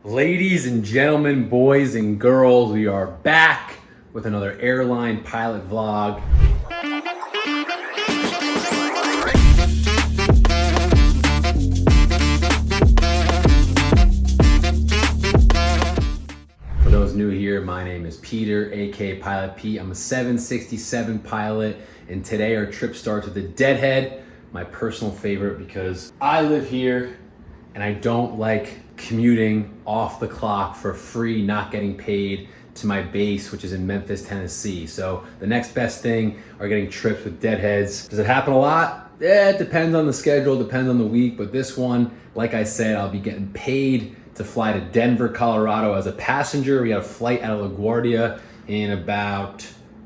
Ladies and gentlemen, boys and girls, we are back with another airline pilot vlog. For those new here, my name is Peter, aka Pilot Pete. I'm a 767 pilot, and today our trip starts with the Deadhead, my personal favorite because I live here and I don't like commuting off the clock for free, not getting paid to my base, which is in Memphis, Tennessee. So the next best thing are getting trips with Deadheads. Does it happen a lot? Yeah, it depends on the schedule, depends on the week, but this one, like I said, I'll be getting paid to fly to Denver, Colorado as a passenger. We have a flight out of LaGuardia in about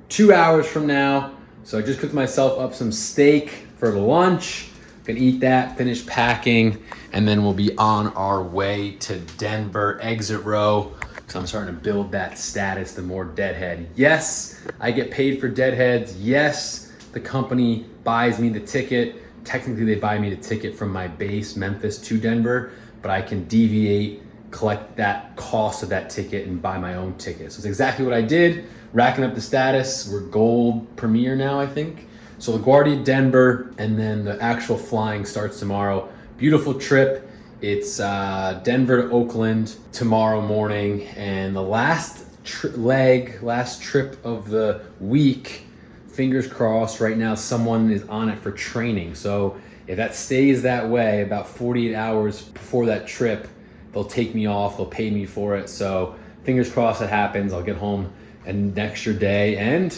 2 hours from now. So I just cooked myself up some steak for the lunch. Gonna eat that, finish packing, and then we'll be on our way to Denver exit row. So I'm starting to build that status, the more Deadhead. Yes, I get paid for Deadheads. Yes, the company buys me the ticket. Technically, they buy me the ticket from my base, Memphis, to Denver, but I can deviate, collect that cost of that ticket, and buy my own ticket. So it's exactly what I did, racking up the status. We're gold premier now, I think. So LaGuardia, Denver, and then the actual flying starts tomorrow. Beautiful trip. It's Denver to Oakland tomorrow morning, and the last trip of the week, fingers crossed, right now someone is on it for training. So if that stays that way, about 48 hours before that trip, they'll take me off, they'll pay me for it. So fingers crossed that happens. I'll get home an extra day, and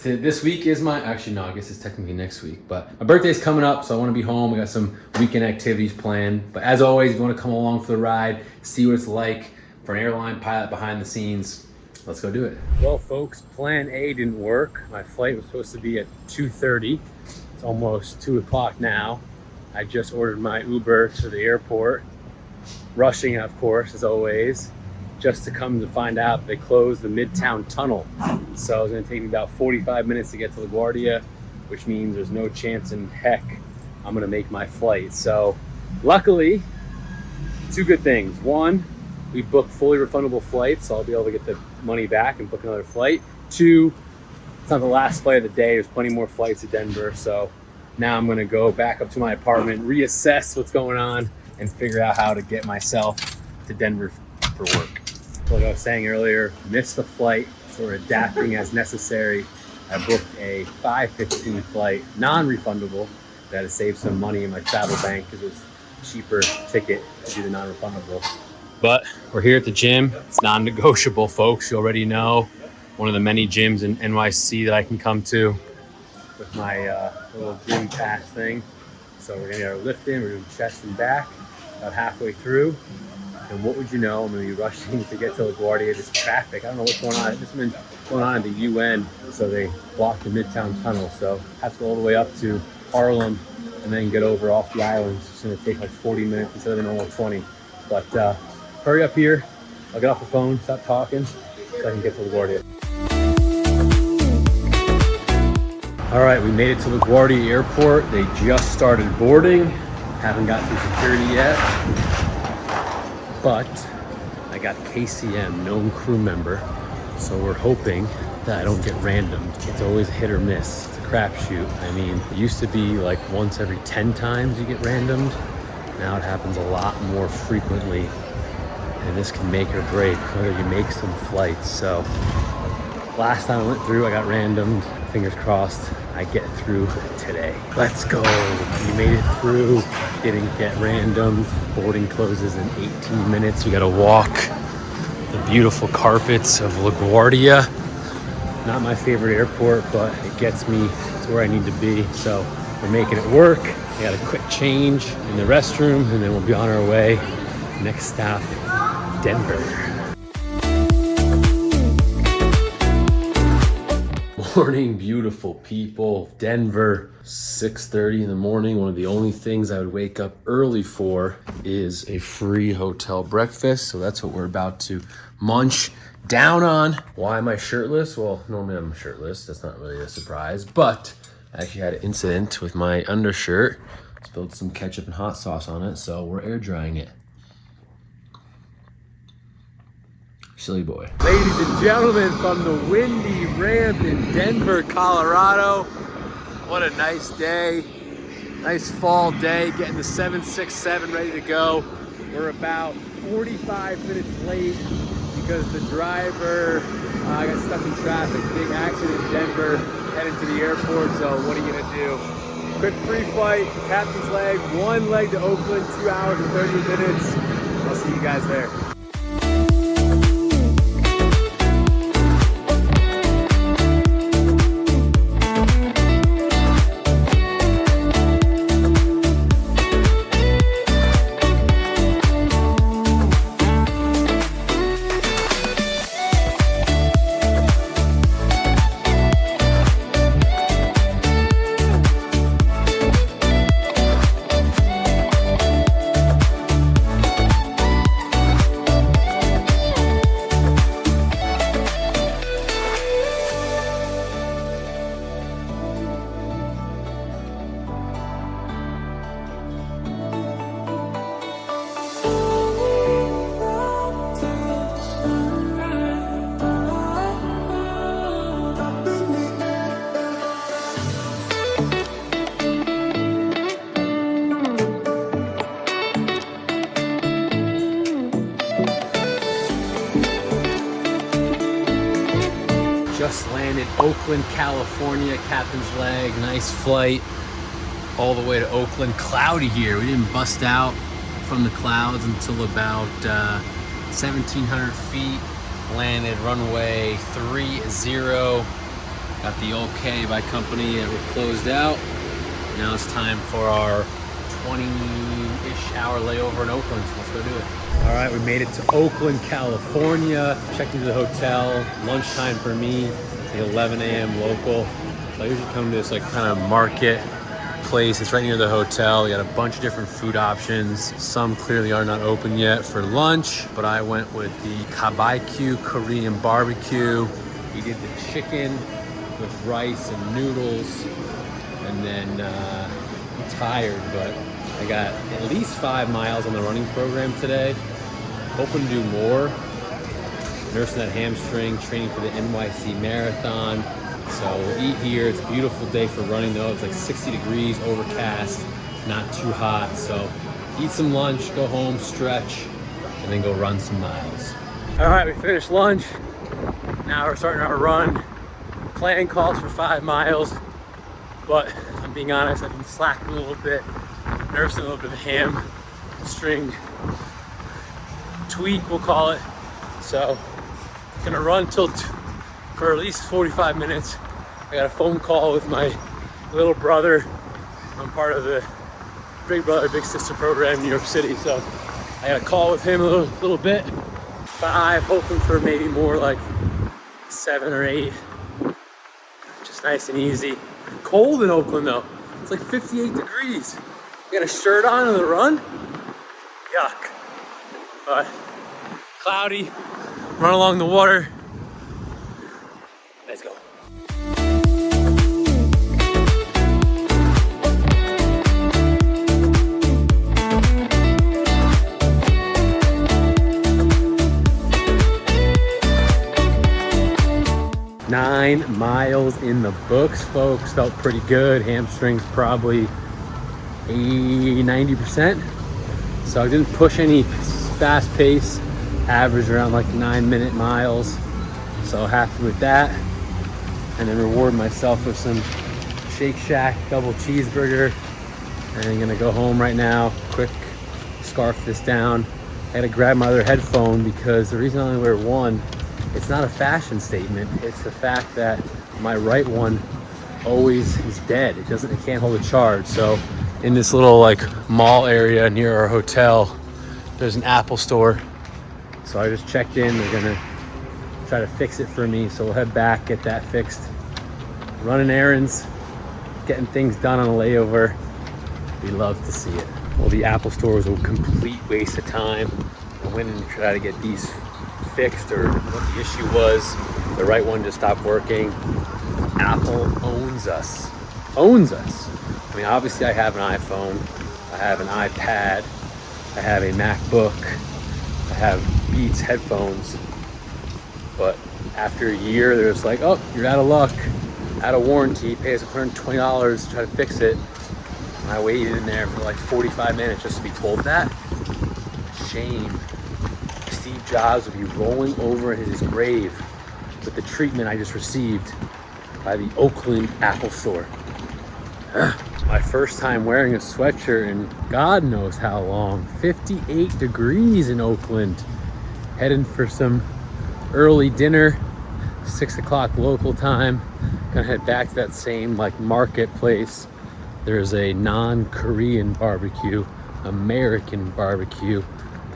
this week is I guess it's technically next week, but my birthday's coming up, so I want to be home. We got some weekend activities planned. But as always, if you want to come along for the ride, see what it's like for an airline pilot behind the scenes, let's go do it. Well, folks, plan A didn't work. My flight was supposed to be at 2:30. It's almost 2 o'clock now. I just ordered my Uber to the airport, rushing, of course, as always, just to come to find out they closed the Midtown Tunnel. So it's gonna take me about 45 minutes to get to LaGuardia, which means there's no chance in heck I'm gonna make my flight. So luckily, two good things. One, we booked fully refundable flights, so I'll be able to get the money back and book another flight. Two, it's not the last flight of the day. There's plenty more flights to Denver. So now I'm gonna go back up to my apartment, reassess what's going on, and figure out how to get myself to Denver for work. Like I was saying earlier, missed the flight, so we're adapting as necessary. I booked a 5:15 flight, non-refundable, that to save some money in my travel bank because it was a cheaper ticket to do the non-refundable. But we're here at the gym. It's non-negotiable, folks. You already know. One of the many gyms in NYC that I can come to with my little gym pass thing. So we're gonna get our lift in, we're doing chest and back, about halfway through. And what would you know, I'm gonna be rushing to get to LaGuardia. This traffic, I don't know what's going on. This has been going on at the UN, so they blocked the Midtown Tunnel. So I have to go all the way up to Harlem and then get over off the islands. It's gonna take like 40 minutes instead of the normal 20. But hurry up here. I'll get off the phone, stop talking, so I can get to LaGuardia. All right, we made it to LaGuardia Airport. They just started boarding. Haven't got through security yet. But I got KCM, known crew member, so we're hoping that I don't get randomed. It's always hit or miss. It's a crapshoot. I mean, it used to be like once every 10 times you get randomed. Now it happens a lot more frequently, and this can make or break whether you make some flights. So last time I went through, I got randomed. Fingers crossed I get through today. Let's go. We made it through, didn't get randomed. Boarding closes in 18 minutes. We gotta walk the beautiful carpets of LaGuardia. Not my favorite airport, but it gets me to where I need to be. So we're making it work. We got a quick change in the restroom, and then we'll be on our way. Next stop, Denver. Morning, beautiful people. Denver, 6:30 in the morning. One of the only things I would wake up early for is a free hotel breakfast. So that's what we're about to munch down on. Why am I shirtless? Well, normally I'm shirtless. That's not really a surprise, but I actually had an incident with my undershirt. Spilled some ketchup and hot sauce on it, so we're air drying it. Silly boy. Ladies and gentlemen, from the windy ramp in Denver, Colorado. What a nice day. Nice fall day, getting the 767 ready to go. We're about 45 minutes late because the driver got stuck in traffic. Big accident in Denver, heading to the airport, so what are you gonna do? Quick pre-flight, captain's leg, one leg to Oakland, 2 hours and 30 minutes. I'll see you guys there. Just landed Oakland, California, captain's leg, nice flight all the way to Oakland. Cloudy here, we didn't bust out from the clouds until about 1,700 feet. Landed runway 30, got the okay by company that we're closed out. Now it's time for our 20-ish hour layover in Oakland. Let's go do it. All right, we made it to Oakland, California. Checked into the hotel. Lunchtime for me, it's like 11 a.m. local. So I usually come to this like kind of market place. It's right near the hotel. We got a bunch of different food options. Some clearly are not open yet for lunch, but I went with the kabaiku Korean barbecue. We did the chicken with rice and noodles, and then I'm tired, but I got at least 5 miles on the running program today. Hoping to do more. Nursing that hamstring, training for the NYC Marathon. So we'll eat here. It's a beautiful day for running though. It's like 60 degrees, overcast, not too hot. So eat some lunch, go home, stretch, and then go run some miles. All right, we finished lunch. Now we're starting our run. Plan calls for 5 miles, but if I'm being honest, I've been slacking a little bit, nursing a little bit of hamstring tweak, we'll call it. So gonna run for at least 45 minutes. I got a phone call with my little brother. I'm part of the Big Brother, Big Sister program in New York City. So I got a call with him a little bit. 5, hoping for maybe more like 7 or 8. Just nice and easy. Cold in Oakland though. It's like 58 degrees. You got a shirt on the run? Yuck. But cloudy, run along the water. Let's go. Nine miles in the books, folks. Felt pretty good. Hamstrings probably 80-90%. So I didn't push any fast pace. Average around like 9-minute miles. So happy with that. And then reward myself with some Shake Shack double cheeseburger. And I'm gonna go home right now. Quick scarf this down. I gotta grab my other headphone because the reason I only wear one, it's not a fashion statement. It's the fact that my right one always is dead. It can't hold a charge. So in this little like mall area near our hotel, there's an Apple store. So I just checked in. They're gonna try to fix it for me. So we'll head back, get that fixed. Running errands, getting things done on a layover. We love to see it. Well, the Apple store was a complete waste of time. I went and tried to get these fixed, or what the issue was. The right one just stopped working. Apple owns us. Owns us. I mean, obviously I have an iPhone, I have an iPad, I have a MacBook, I have Beats headphones, But after a year, they're just like, oh, you're out of luck, out of warranty, pay us $120 to try to fix it. And I waited in there for like 45 minutes just to be told that. Shame. Steve Jobs would be rolling over in his grave with the treatment I just received by the Oakland Apple Store. My first time wearing a sweatshirt in God knows how long. 58 degrees in Oakland. Heading for some early dinner, 6 o'clock local time. Gonna head back to that same like marketplace. There's a non-Korean barbecue, American barbecue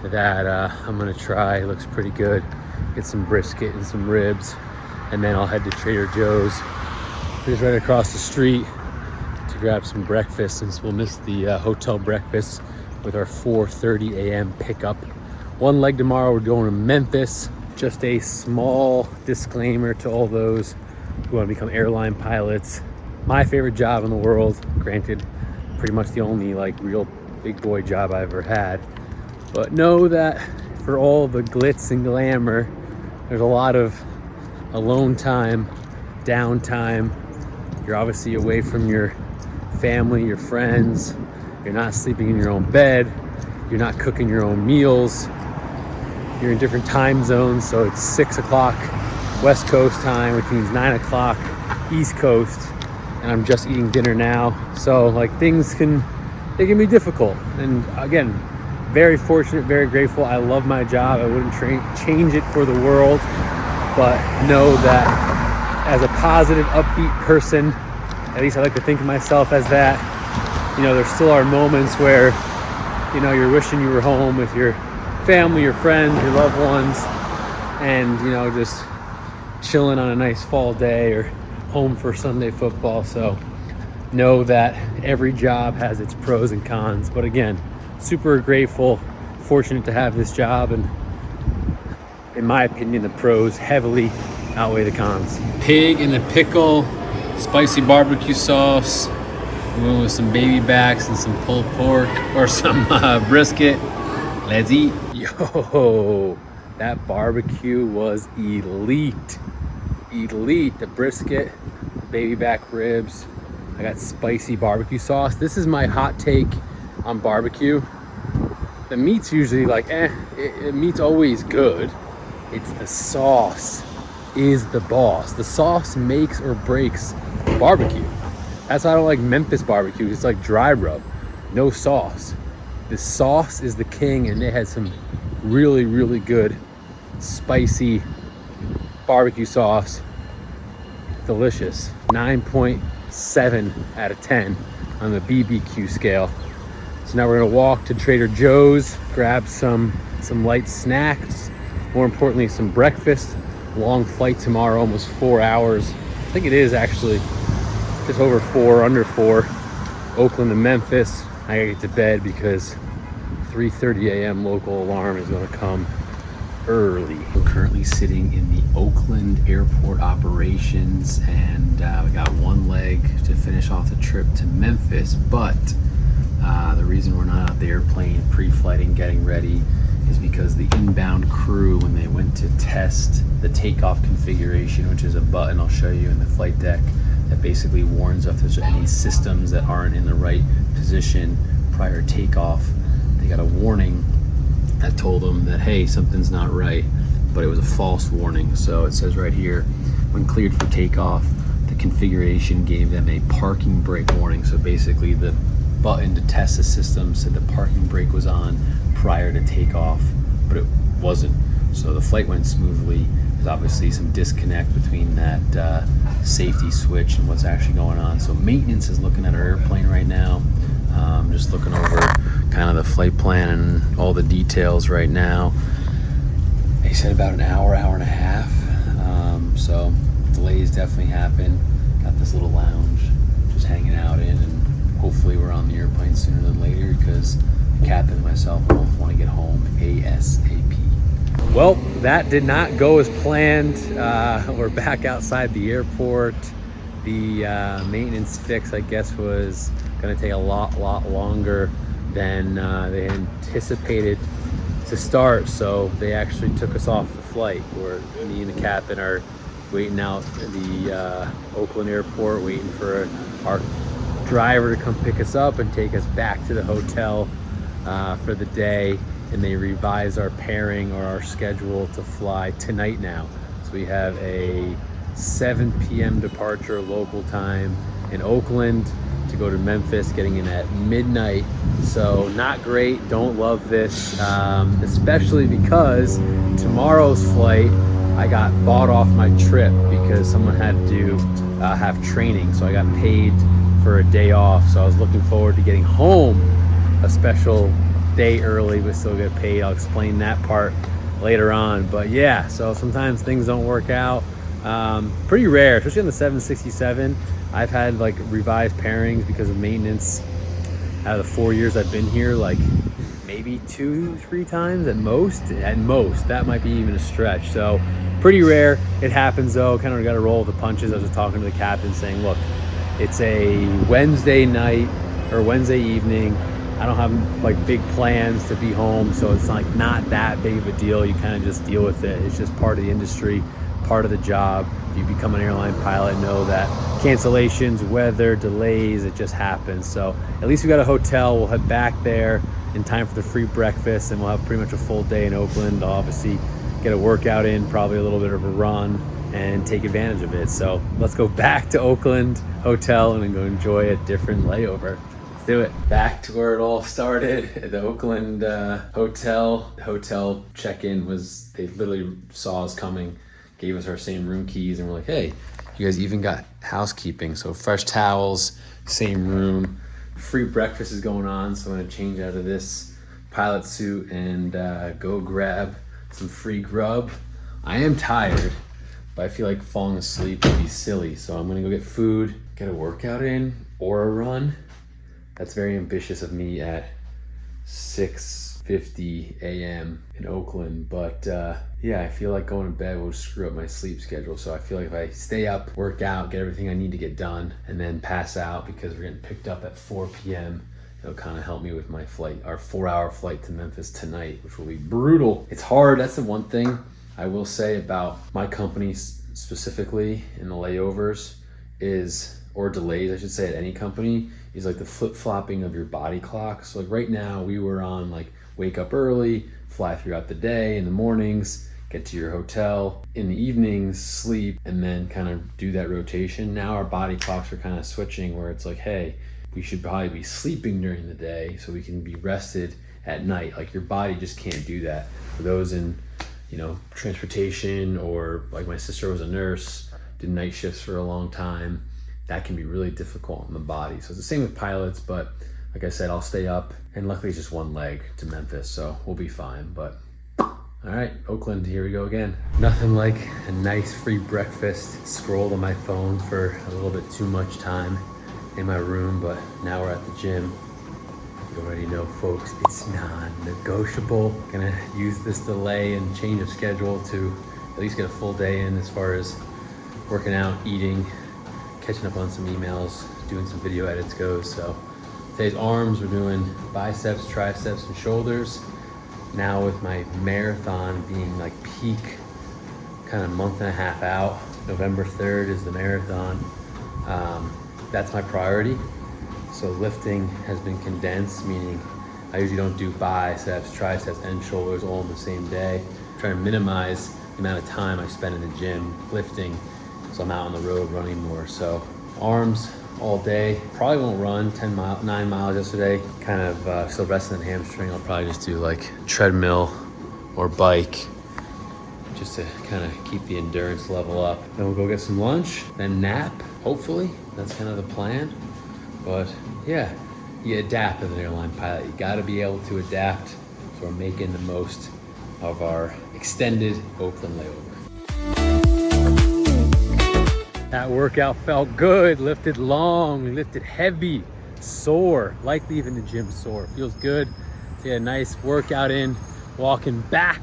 that I'm gonna try. It looks pretty good. Get some brisket and some ribs, and then I'll head to Trader Joe's, just right across the street, to grab some breakfast, since we'll miss the hotel breakfast with our 4:30 a.m. pickup. One leg tomorrow, we're going to Memphis. Just a small disclaimer to all those who want to become airline pilots. My favorite job in the world, granted, pretty much the only like real big boy job I ever had. But know that for all the glitz and glamour, there's a lot of alone time, downtime. You're obviously away from your family, your friends. You're not sleeping in your own bed. You're not cooking your own meals. You're in different time zones, so it's 6 o'clock West Coast time, which means 9 o'clock East Coast, and I'm just eating dinner now. So like things can be difficult. And again, very fortunate, very grateful. I love my job. I wouldn't change it for the world, but know that as a positive, upbeat person, at least I like to think of myself as that. You know, there still are moments where, you know, you're wishing you were home with your family, your friends, your loved ones, and, you know, just chilling on a nice fall day or home for Sunday football. So know that every job has its pros and cons. But again, super grateful, fortunate to have this job, and in my opinion, the pros heavily outweigh the cons. Pig in a pickle, spicy barbecue sauce. We went with some baby backs and some pulled pork, or some brisket. Let's eat. Yo, that barbecue was elite. Elite. The brisket, the baby back ribs. I got spicy barbecue sauce. This is my hot take on barbecue. The meat's usually like, meat's always good. It's the sauce is the boss. The sauce makes or breaks barbecue. That's why I don't like Memphis barbecue. It's like dry rub, no sauce. The sauce is the king, and they had some really, really good spicy barbecue sauce. Delicious. 9.7 out of 10 on the BBQ scale. So now we're gonna walk to Trader Joe's, grab some light snacks, more importantly, some breakfast. Long flight tomorrow, almost 4 hours. I think it is actually just over 4, under 4. Oakland to Memphis. I gotta get to bed because 3:30 a.m. local alarm is gonna come early. We're currently sitting in the Oakland airport operations, and we got one leg to finish off the trip to Memphis, but the reason we're not out the airplane pre-flighting, getting ready, is because the inbound crew, when they went to test the takeoff configuration, which is a button I'll show you in the flight deck that basically warns if there's any systems that aren't in the right position prior to takeoff, they got a warning that told them that, hey, something's not right, but it was a false warning. So it says right here, when cleared for takeoff, the configuration gave them a parking brake warning. So basically the button to test the system said the parking brake was on prior to takeoff, but it wasn't. So the flight went smoothly. There's obviously some disconnect between that safety switch and what's actually going on. So maintenance is looking at our airplane right now. Just looking over kind of the flight plan and all the details right now. They said about an hour, hour and a half. So delays definitely happen. Got this little lounge just hanging out in, and hopefully we're on the airplane sooner than later, because the captain and myself both want to get home ASAP. Well, that did not go as planned. We're back outside the airport. The maintenance fix, I guess, was going to take a lot longer than they anticipated. to start, so they actually took us off the flight. Where me and the captain are waiting out at the Oakland airport, waiting for our driver to come pick us up and take us back to the hotel for the day. And they revised our pairing or our schedule to fly tonight now. So we have a 7 p.m. departure local time in Oakland to go to Memphis, getting in at midnight. So not great, don't love this, especially because tomorrow's flight, I got bought off my trip because someone had to have training. So I got paid for a day off. So I was looking forward to getting home a special day early, but still get paid. I'll explain that part later on. But yeah, so sometimes things don't work out. Pretty rare, especially on the 767. I've had like revised pairings because of maintenance out of the 4 years I've been here, like maybe 2-3 times at most. That might be even a stretch. So pretty rare. It happens though. Kind of got to roll with the punches. I was just talking to the captain saying, look, it's a Wednesday night or Wednesday evening. I don't have like big plans to be home, so it's like not that big of a deal. You kind of just deal with it. It's just part of the industry, part of the job. If you become an airline pilot, know that cancellations, weather, delays, it just happens. So at least we got a hotel. We'll head back there in time for the free breakfast, and we'll have pretty much a full day in Oakland. I'll obviously get a workout in, probably a little bit of a run, and take advantage of it. So let's go back to Oakland Hotel and then go enjoy a different layover. Let's do it. Back to where it all started at the Oakland hotel. The hotel check-in was, they literally saw us coming, gave us our same room keys, and we're like, hey, you guys even got housekeeping. So fresh towels, same room, free breakfast is going on. So I'm gonna change out of this pilot suit and go grab some free grub. I am tired, but I feel like falling asleep would be silly. So I'm gonna go get food, get a workout in or a run. That's very ambitious of me at 6:50 a.m. in Oakland, but yeah, I feel like going to bed will screw up my sleep schedule. So I feel like if I stay up, work out, get everything I need to get done, and then pass out because we're getting picked up at 4 p.m., it'll kind of help me with my flight, our 4-hour flight to Memphis tonight, which will be brutal. It's hard. That's the one thing I will say about my company specifically in the layovers is, or delays, I should say, at any company, is like the flip-flopping of your body clock. So like right now we were on like wake up early, fly throughout the day, in the mornings, get to your hotel, in the evenings, sleep, and then kind of do that rotation. Now our body clocks are kind of switching where it's like, hey, we should probably be sleeping during the day so we can be rested at night. Like your body just can't do that. For those in, you know, transportation, or like my sister was a nurse, did night shifts for a long time, that can be really difficult on the body. So it's the same with pilots, but like I said, I'll stay up, and luckily it's just one leg to Memphis, so we'll be fine. But all right, Oakland, here we go again. Nothing like a nice free breakfast. Scrolled on my phone for a little bit too much time in my room, but now we're at the gym. You already know, folks, it's non-negotiable. Gonna use this delay and change of schedule to at least get a full day in as far as working out, eating, catching up on some emails, doing some video edits goes. So today's arms, we're doing biceps, triceps, and shoulders. Now with my marathon being like peak, kind of month and a half out, November 3rd is the marathon. That's my priority. So lifting has been condensed, meaning I usually don't do biceps, triceps, and shoulders all in the same day. I'm trying to minimize the amount of time I spend in the gym lifting, so I'm out on the road running more. So arms all day. Probably won't run 9 miles yesterday. Kind of still resting the hamstring. I'll probably just do like treadmill or bike just to kind of keep the endurance level up. Then we'll go get some lunch, then nap, hopefully. That's kind of the plan. But yeah, you adapt as an airline pilot. You gotta be able to adapt. So we're making the most of our extended Oakland layover. That workout felt good, lifted long, lifted heavy, sore, like leaving the gym sore. Feels good to get a nice workout in. Walking back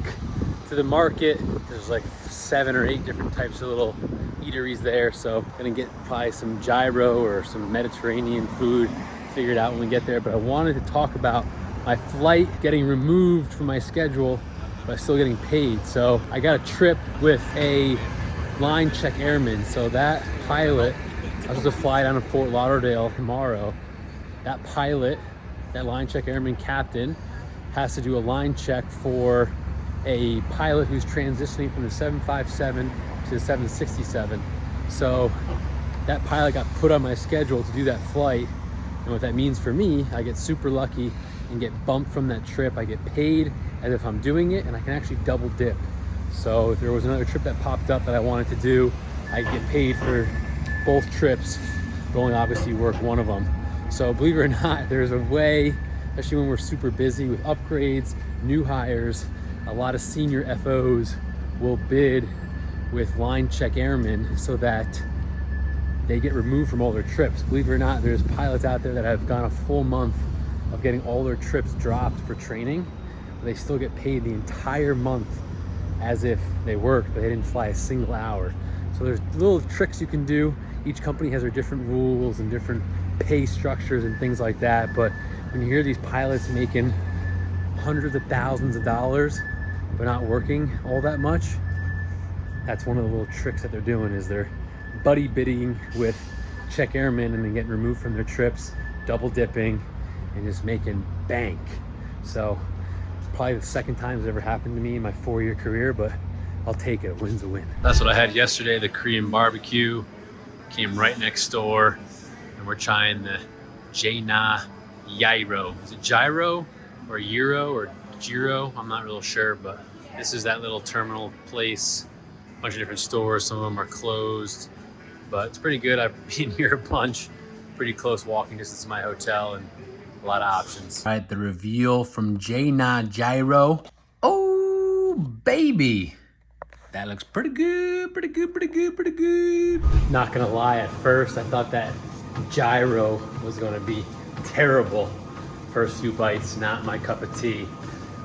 to the market, there's like 7 or 8 different types of little eateries there. So gonna get probably some gyro or some Mediterranean food figured out when we get there. But I wanted to talk about my flight getting removed from my schedule, but still getting paid. So I got a trip with a line check airman. So that pilot, I was supposed to fly down to Fort Lauderdale tomorrow. That pilot, that line check airman captain, has to do a line check for a pilot who's transitioning from the 757 to the 767. So that pilot got put on my schedule to do that flight. And what that means for me, I get super lucky and get bumped from that trip. I get paid as if I'm doing it, and I can actually double dip. So if there was another trip that popped up that I wanted to do, I get paid for both trips, but only obviously work one of them. So believe it or not, there's a way, especially when we're super busy with upgrades, new hires, a lot of senior FOs will bid with line check airmen so that they get removed from all their trips. Believe it or not, there's pilots out there that have gone a full month of getting all their trips dropped for training, but they still get paid the entire month as if they worked, but they didn't fly a single hour. So there's little tricks you can do. Each company has their different rules and different pay structures and things like that. But when you hear these pilots making hundreds of thousands of dollars, but not working all that much, that's one of the little tricks that they're doing, is they're buddy bidding with check airmen and then getting removed from their trips, double dipping, and just making bank. So probably the second time it's ever happened to me in my 4-year career, but I'll take it. A win's a win. That's what I had yesterday, the Korean barbecue. Came right next door, and we're trying the Jaina Gyro. Is it gyro or gyro or gyro? I'm not real sure, but this is that little terminal place. A bunch of different stores. Some of them are closed, but it's pretty good. I've been here a bunch. Pretty close walking distance to my hotel, and a lot of options. All right, the reveal from Jaina Gyro. Oh, baby. That looks pretty good, pretty good, pretty good, pretty good. Not gonna lie, at first I thought that gyro was gonna be terrible. First few bites, not my cup of tea.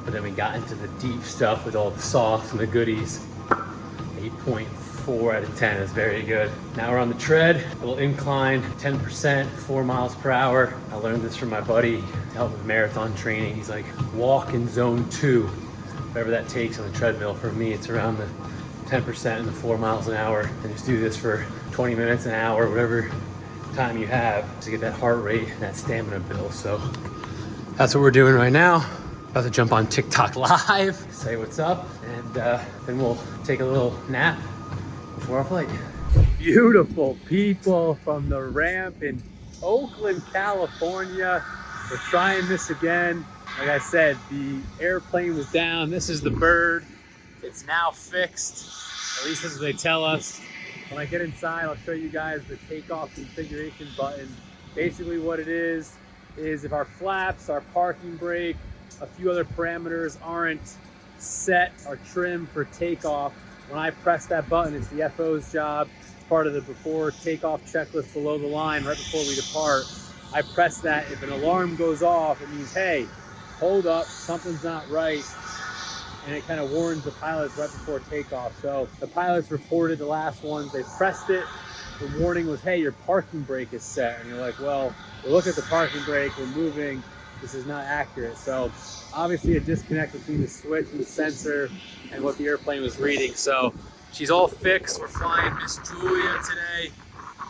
But then we got into the deep stuff with all the sauce and the goodies. 8.4 out of 10 is very good. Now we're on the tread, a little incline, 10%, 4 miles per hour. I learned this from my buddy to help with marathon training. He's like, walk in zone 2, whatever that takes on the treadmill. For me, it's around the 10% and the 4 miles an hour, and just do this for 20 minutes, an hour, whatever time you have to get that heart rate and that stamina build. So that's what we're doing right now. About to jump on TikTok live, say what's up, and then we'll take a little nap before our flight. Beautiful people from the ramp in Oakland, California. We're trying this again. Like I said, the airplane was down. This is the bird. It's now fixed. At least this is what they tell us. When I get inside, I'll show you guys the takeoff configuration button. Basically what it is if our flaps, our parking brake, a few other parameters aren't set or trimmed for takeoff, when I press that button, it's the FO's job. It's part of the before takeoff checklist below the line, right before we depart. I press that. If an alarm goes off, it means, hey, hold up, something's not right. And it kind of warns the pilots right before takeoff. So the pilots reported the last ones, they pressed it. The warning was, hey, your parking brake is set. And you're like, well, we look at the parking brake, we're moving, this is not accurate. So obviously a disconnect between the switch and the sensor and what the airplane was reading. So she's all fixed. We're flying Miss Julia today.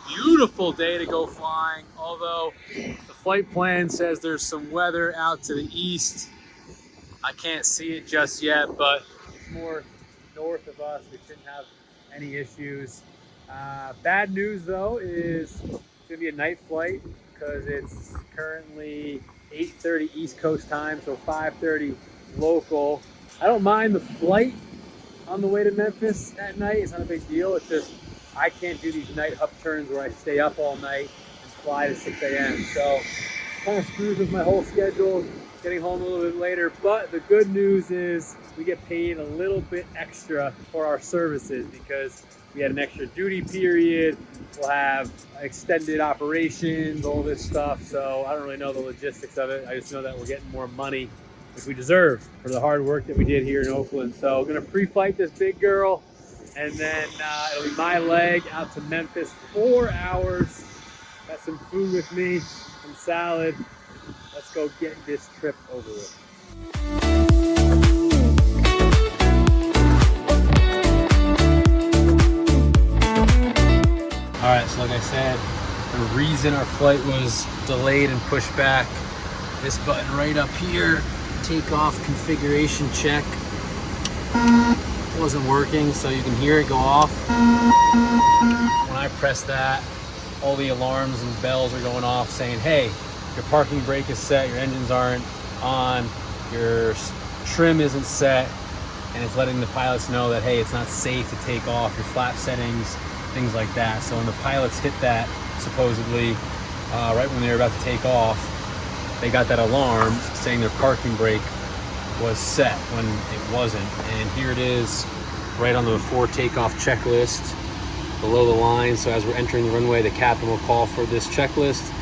Beautiful day to go flying, although the flight plan says there's some weather out to the east. I can't see it just yet, but it's more north of us. We shouldn't have any issues. Bad news though is it's gonna be a night flight because it's currently 8:30 East Coast time, so 5:30 local. I don't mind the flight on the way to Memphis at night. It's not a big deal. It's just I can't do these night hub turns where I stay up all night and fly to 6 a.m. So kind of screws with my whole schedule, getting home a little bit later. But the good news is we get paid a little bit extra for our services because we had an extra duty period. We'll have extended operations, all this stuff. So I don't really know the logistics of it. I just know that we're getting more money, which we deserve for the hard work that we did here in Oakland. So I'm gonna pre-flight this big girl, and then it'll be my leg out to Memphis, 4 hours. Got some food with me, some salad. Let's go get this trip over with. All right, so like I said, the reason our flight was delayed and pushed back, this button right up here, takeoff configuration check, wasn't working, so you can hear it go off. When I press that, all the alarms and bells are going off saying, hey, your parking brake is set, your engines aren't on, your trim isn't set, and it's letting the pilots know that, hey, it's not safe to take off, your flap settings, things like that. So when the pilots hit that, supposedly, right when they were about to take off, they got that alarm saying their parking brake was set when it wasn't. And here it is, right on the before takeoff checklist, below the line. So as we're entering the runway, the captain will call for this checklist,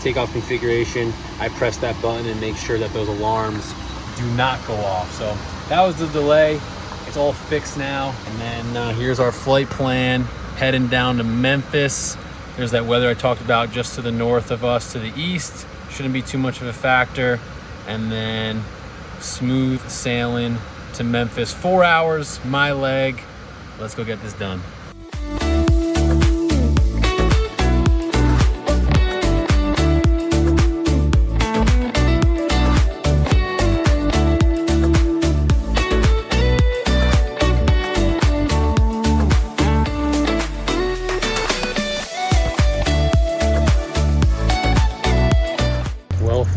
takeoff configuration. I press that button and make sure that those alarms do not go off. So that was the delay. It's all fixed now. And then here's our flight plan, heading down to Memphis. There's that weather I talked about just to the north of us, to the east. Shouldn't be too much of a factor. And then smooth sailing to Memphis. 4 hours, my leg. Let's go get this done.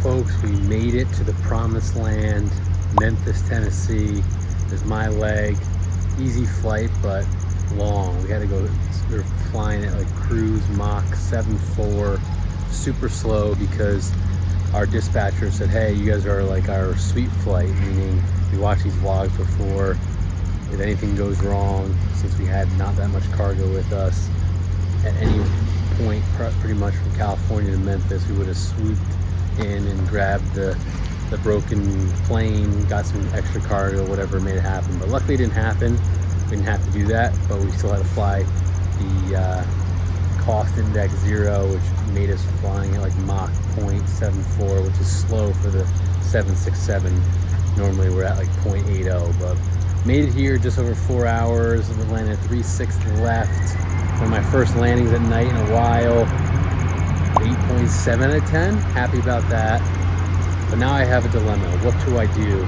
Folks, we made it to the promised land, Memphis, Tennessee. There's my leg. Easy flight, but long. We had to go, we were flying at like cruise Mach 7.4, super slow, because our dispatcher said, hey, you guys are like our sweet flight, meaning we watched these vlogs before. If anything goes wrong, since we had not that much cargo with us, at any point, pretty much from California to Memphis, we would have swooped in and grabbed the broken plane, got some extra cargo, whatever made it happen. But luckily it didn't happen. We didn't have to do that, but we still had to fly the cost index 0, which made us flying at like Mach 0.74, which is slow for the 767. Normally we're at like 0.80, but made it here just over 4 hours. We landed 3/6 left. One of my first landings at night in a while. 8.7 out of 10, happy about that. But now I have a dilemma. What do I do?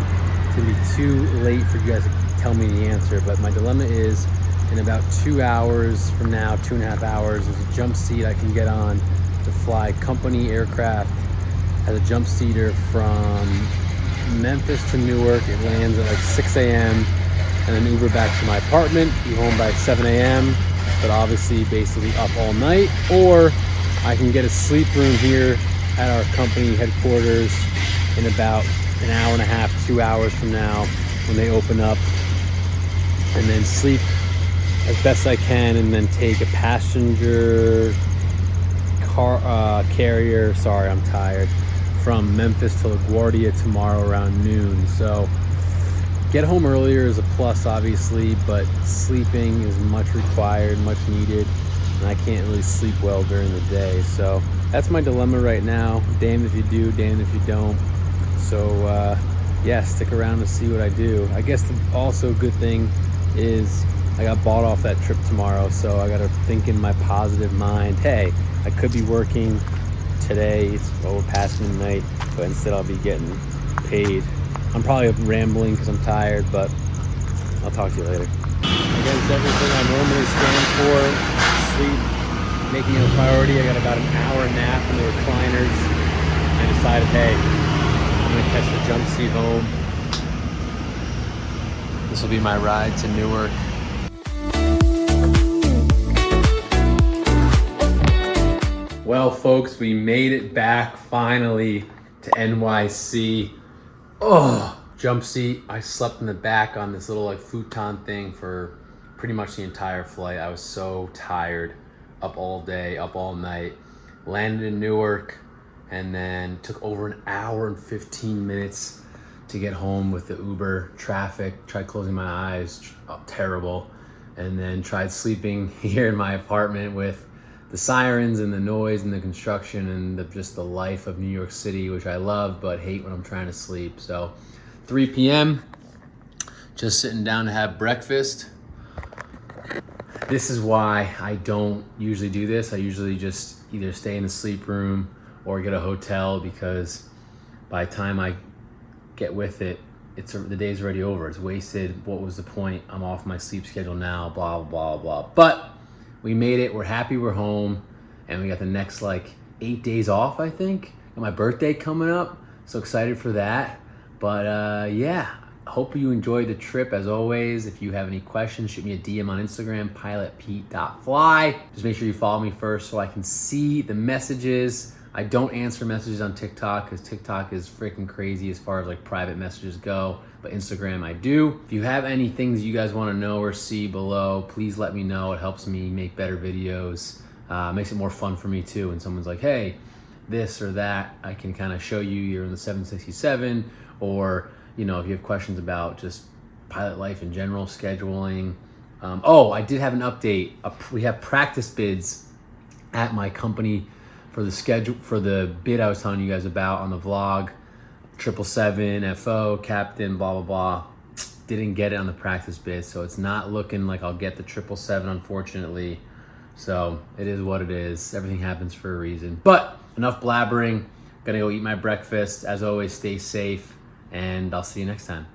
It's gonna be too late for you guys to tell me the answer, but my dilemma is, in about 2 hours from now, 2.5 hours, there's a jump seat I can get on to fly company aircraft. Has a jump seater from Memphis to Newark. It lands at like 6 a.m. and then Uber back to my apartment, be home by 7 a.m. but obviously basically up all night. Or I can get a sleep room here at our company headquarters in about an hour and a half, 2 hours from now when they open up, and then sleep as best I can, and then take a passenger carrier, sorry, I'm tired, from Memphis to LaGuardia tomorrow around noon. So get home earlier is a plus, obviously, but sleeping is much required, much needed. And I can't really sleep well during the day. So that's my dilemma right now. Damned if you do, damned if you don't. So yeah, stick around to see what I do. I guess the also good thing is I got bought off that trip tomorrow, so I got to think in my positive mind, hey, I could be working today, it's past midnight, but instead I'll be getting paid. I'm probably rambling because I'm tired, but I'll talk to you later. Against everything I normally stand for, sleep making it a priority. I got about an hour nap in the recliners. I decided, hey, I'm gonna catch the jump seat home. This will be my ride to Newark. Well, folks, we made it back finally to NYC. Oh, jump seat. I slept in the back on this little like futon thing for pretty much the entire flight. I was so tired, up all day, up all night. Landed in Newark, and then took over an hour and 15 minutes to get home with the Uber traffic. Tried closing my eyes, terrible. And then tried sleeping here in my apartment with the sirens and the noise and the construction and just the life of New York City, which I love but hate when I'm trying to sleep. So 3 p.m., just sitting down to have breakfast. This is why I don't usually do this. I usually just either stay in the sleep room or get a hotel, because by the time I get with it, the day's already over. It's wasted. What was the point? I'm off my sleep schedule now, blah, blah, blah, blah. But we made it. We're happy we're home. And we got the next 8 days off, I think. And my birthday coming up. So excited for that. But yeah, hope you enjoyed the trip as always. If you have any questions, shoot me a DM on Instagram, pilotpete.fly. Just make sure you follow me first so I can see the messages. I don't answer messages on TikTok because TikTok is freaking crazy as far as private messages go, but Instagram I do. If you have any things you guys want to know or see below, please let me know. It helps me make better videos. Makes it more fun for me too. When someone's like, hey, this or that, I can kind of show you you're in the 767, or if you have questions about just pilot life in general, scheduling. I did have an update. We have practice bids at my company for the bid I was telling you guys about on the vlog. 777, FO, captain, blah, blah, blah. Didn't get it on the practice bid, so it's not looking like I'll get the 777, unfortunately. So it is what it is. Everything happens for a reason. But enough blabbering. Gonna go eat my breakfast. As always, stay safe, and I'll see you next time.